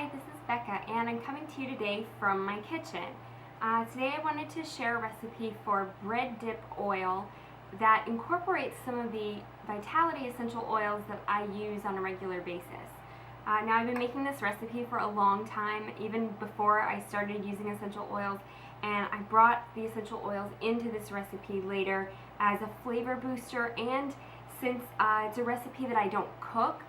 Hi, this is Becca, and I'm coming to you today from my kitchen. Today I wanted to share a recipe for bread dip oil that incorporates some of the Vitality essential oils that I use on a regular basis. Now I've been making this recipe for a long time, even before I started using essential oils, and I brought the essential oils into this recipe later as a flavor booster, and since it's a recipe that I don't cook,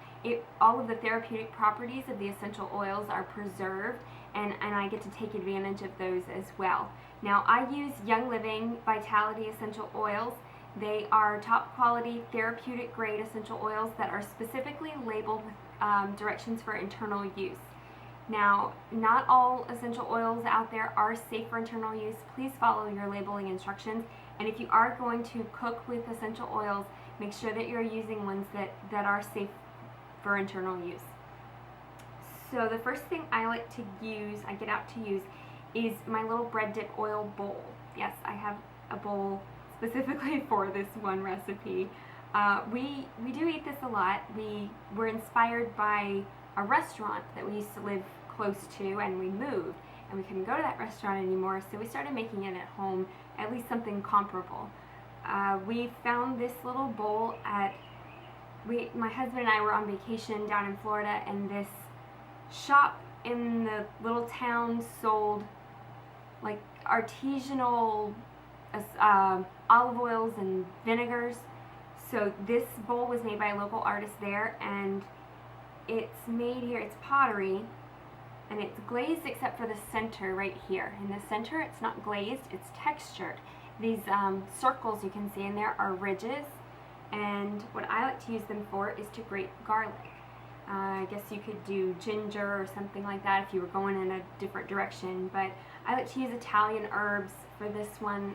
all of the therapeutic properties of the essential oils are preserved, and I get to take advantage of those as well. Now I use Young Living Vitality essential oils. They are top quality therapeutic grade essential oils that are specifically labeled with directions for internal use. Now, not all essential oils out there are safe for internal use. Please follow your labeling instructions, and if you are going to cook with essential oils, make sure that you're using ones that are safe for internal use. So the first thing I like to use, I get out to use, is my little bread dip oil bowl. Yes, I have a bowl specifically for this one recipe. We do eat this a lot. We were inspired by a restaurant that we used to live close to, and we moved and we couldn't go to that restaurant anymore, so we started making it at home, at least something comparable. We found this little bowl my husband and I were on vacation down in Florida, and this shop in the little town sold like artisanal olive oils and vinegars. So this bowl was made by a local artist there, and it's made here, it's pottery, and it's glazed except for the center right here. In the center it's not glazed, it's textured. These circles you can see in there are ridges, and what I like to use them for is to grate garlic. I guess you could do ginger or something like that if you were going in a different direction, but I like to use Italian herbs for this one,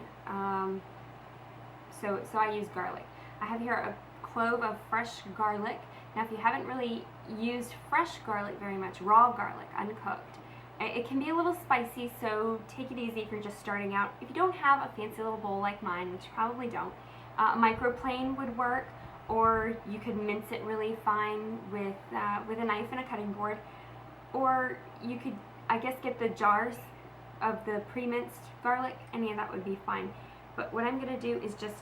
so I use garlic. I have here a clove of fresh garlic. Now if you haven't really used fresh garlic very much, raw garlic, uncooked, it can be a little spicy, so take it easy if you're just starting out. If you don't have a fancy little bowl like mine, which you probably don't, a microplane would work, or you could mince it really fine with a knife and a cutting board, or you could, I guess, get the jars of the pre-minced garlic. Any of that would be fine. But what I'm going to do is just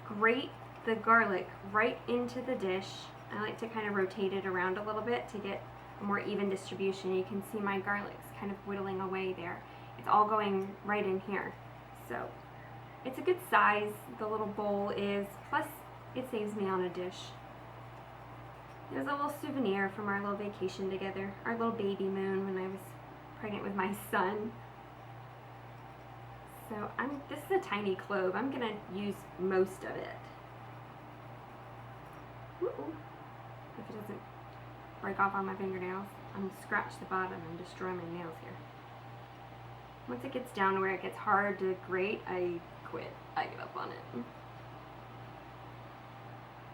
grate the garlic right into the dish. I like to kind of rotate it around a little bit to get a more even distribution. You can see my garlic's kind of whittling away there. It's all going right in here. So it's a good size, the little bowl is, plus it saves me on a dish. There's a little souvenir from our little vacation together, our little baby moon when I was pregnant with my son. So this is a tiny clove. I'm gonna use most of it. Ooh. If it doesn't break off on my fingernails, I'm gonna scratch the bottom and destroy my nails here. Once it gets down to where it gets hard to grate, I quit. I give up on it.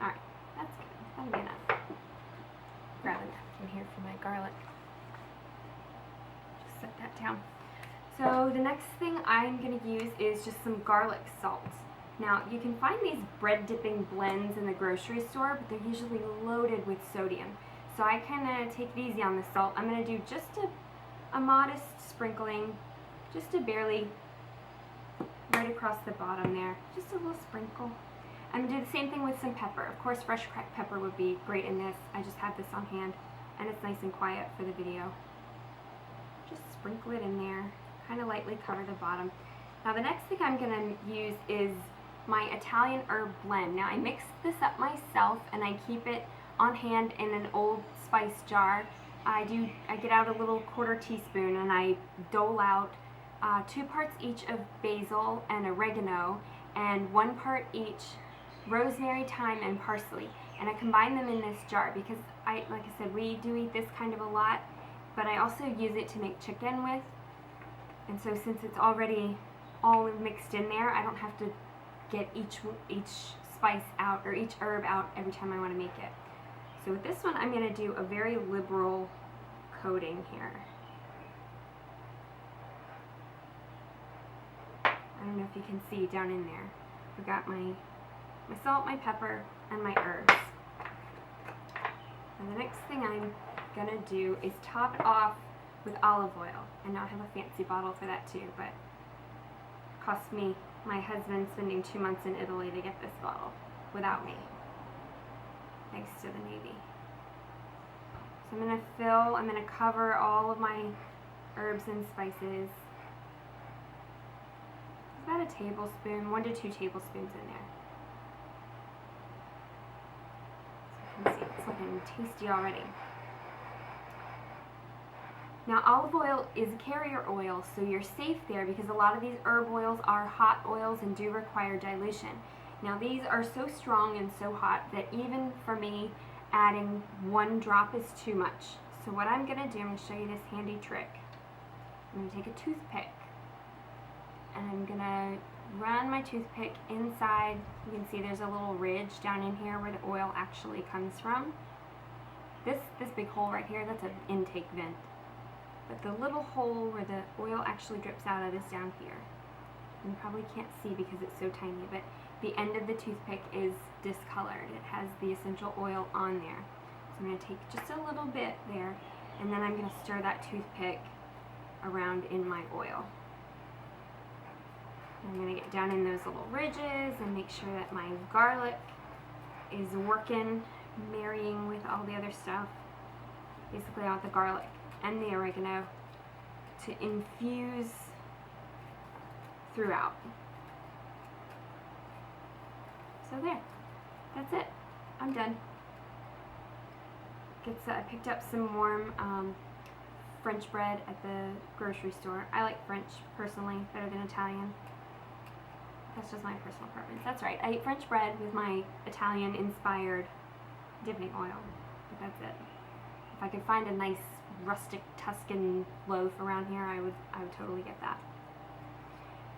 Alright, that's good. That'll be enough. Grab a napkin here for my garlic. Just set that down. So the next thing I'm going to use is just some garlic salt. Now you can find these bread dipping blends in the grocery store, but they're usually loaded with sodium. So I kind of take it easy on the salt. I'm going to do just a modest sprinkling, just to barely right across the bottom there. Just a little sprinkle. I'm going to do the same thing with some pepper. Of course, fresh cracked pepper would be great in this. I just have this on hand, and it's nice and quiet for the video. Just sprinkle it in there. Kind of lightly cover the bottom. Now the next thing I'm going to use is my Italian herb blend. Now I mix this up myself, and I keep it on hand in an old spice jar. I get out a little 1/4 teaspoon, and I dole out 2 parts each of basil and oregano, and 1 part each rosemary, thyme, and parsley. And I combine them in this jar because like I said, we do eat this kind of a lot, but I also use it to make chicken with. And so since it's already all mixed in there, I don't have to get each spice out or each herb out every time I want to make it. So with this one, I'm going to do a very liberal coating here. I don't know if you can see down in there. I've got my salt, my pepper, and my herbs. And the next thing I'm going to do is top it off with olive oil. And now I have a fancy bottle for that too, but it cost me, my husband spending 2 months in Italy to get this bottle without me, thanks to the Navy. So I'm going to cover all of my herbs and spices. About a tablespoon, 1 to 2 tablespoons in there. So you can see it's looking tasty already. Now olive oil is a carrier oil, so you're safe there because a lot of these herb oils are hot oils and do require dilution. Now these are so strong and so hot that even for me, adding 1 drop is too much. So what I'm going to do, I'm going to show you this handy trick. I'm going to take a toothpick and I'm going to run my toothpick inside. You can see there's a little ridge down in here where the oil actually comes from. This big hole right here, that's an intake vent. But the little hole where the oil actually drips out of is down here. You probably can't see because it's so tiny, but the end of the toothpick is discolored. It has the essential oil on there. So I'm going to take just a little bit there, and then I'm going to stir that toothpick around in my oil. I'm going to get down in those little ridges and make sure that my garlic is working, marrying with all the other stuff. Basically I want the garlic and the oregano to infuse throughout. So there, that's it. I'm done. I picked up some warm French bread at the grocery store. I like French personally better than Italian. That's just my personal preference. That's right, I eat French bread with my Italian inspired dipping oil, but that's it. If I could find a nice rustic Tuscan loaf around here, I would totally get that.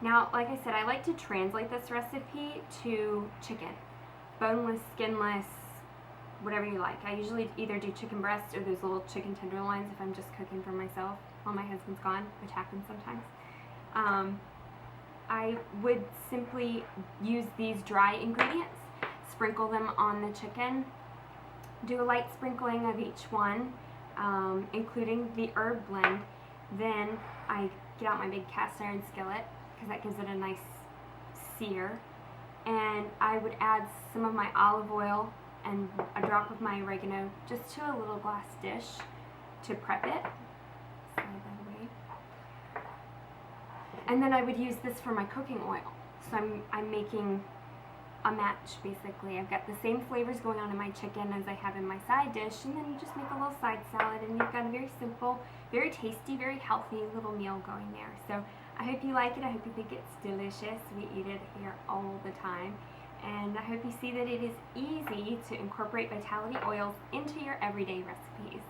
Now, like I said, I like to translate this recipe to chicken. Boneless, skinless, whatever you like. I usually either do chicken breast or those little chicken tenderloins if I'm just cooking for myself while my husband's gone, which happens sometimes. I would simply use these dry ingredients, sprinkle them on the chicken, do a light sprinkling of each one, including the herb blend. Then I get out my big cast iron skillet because that gives it a nice sear, and I would add some of my olive oil and a drop of my oregano just to a little glass dish to prep it. Slide that away. And then I would use this for my cooking oil. So I'm making a match basically. I've got the same flavors going on in my chicken as I have in my side dish, and then you just make a little side salad and you've got a very simple, very tasty, very healthy little meal going there. So I hope you like it. I hope you think it's delicious. We eat it here all the time. And I hope you see that it is easy to incorporate vitality oils into your everyday recipes.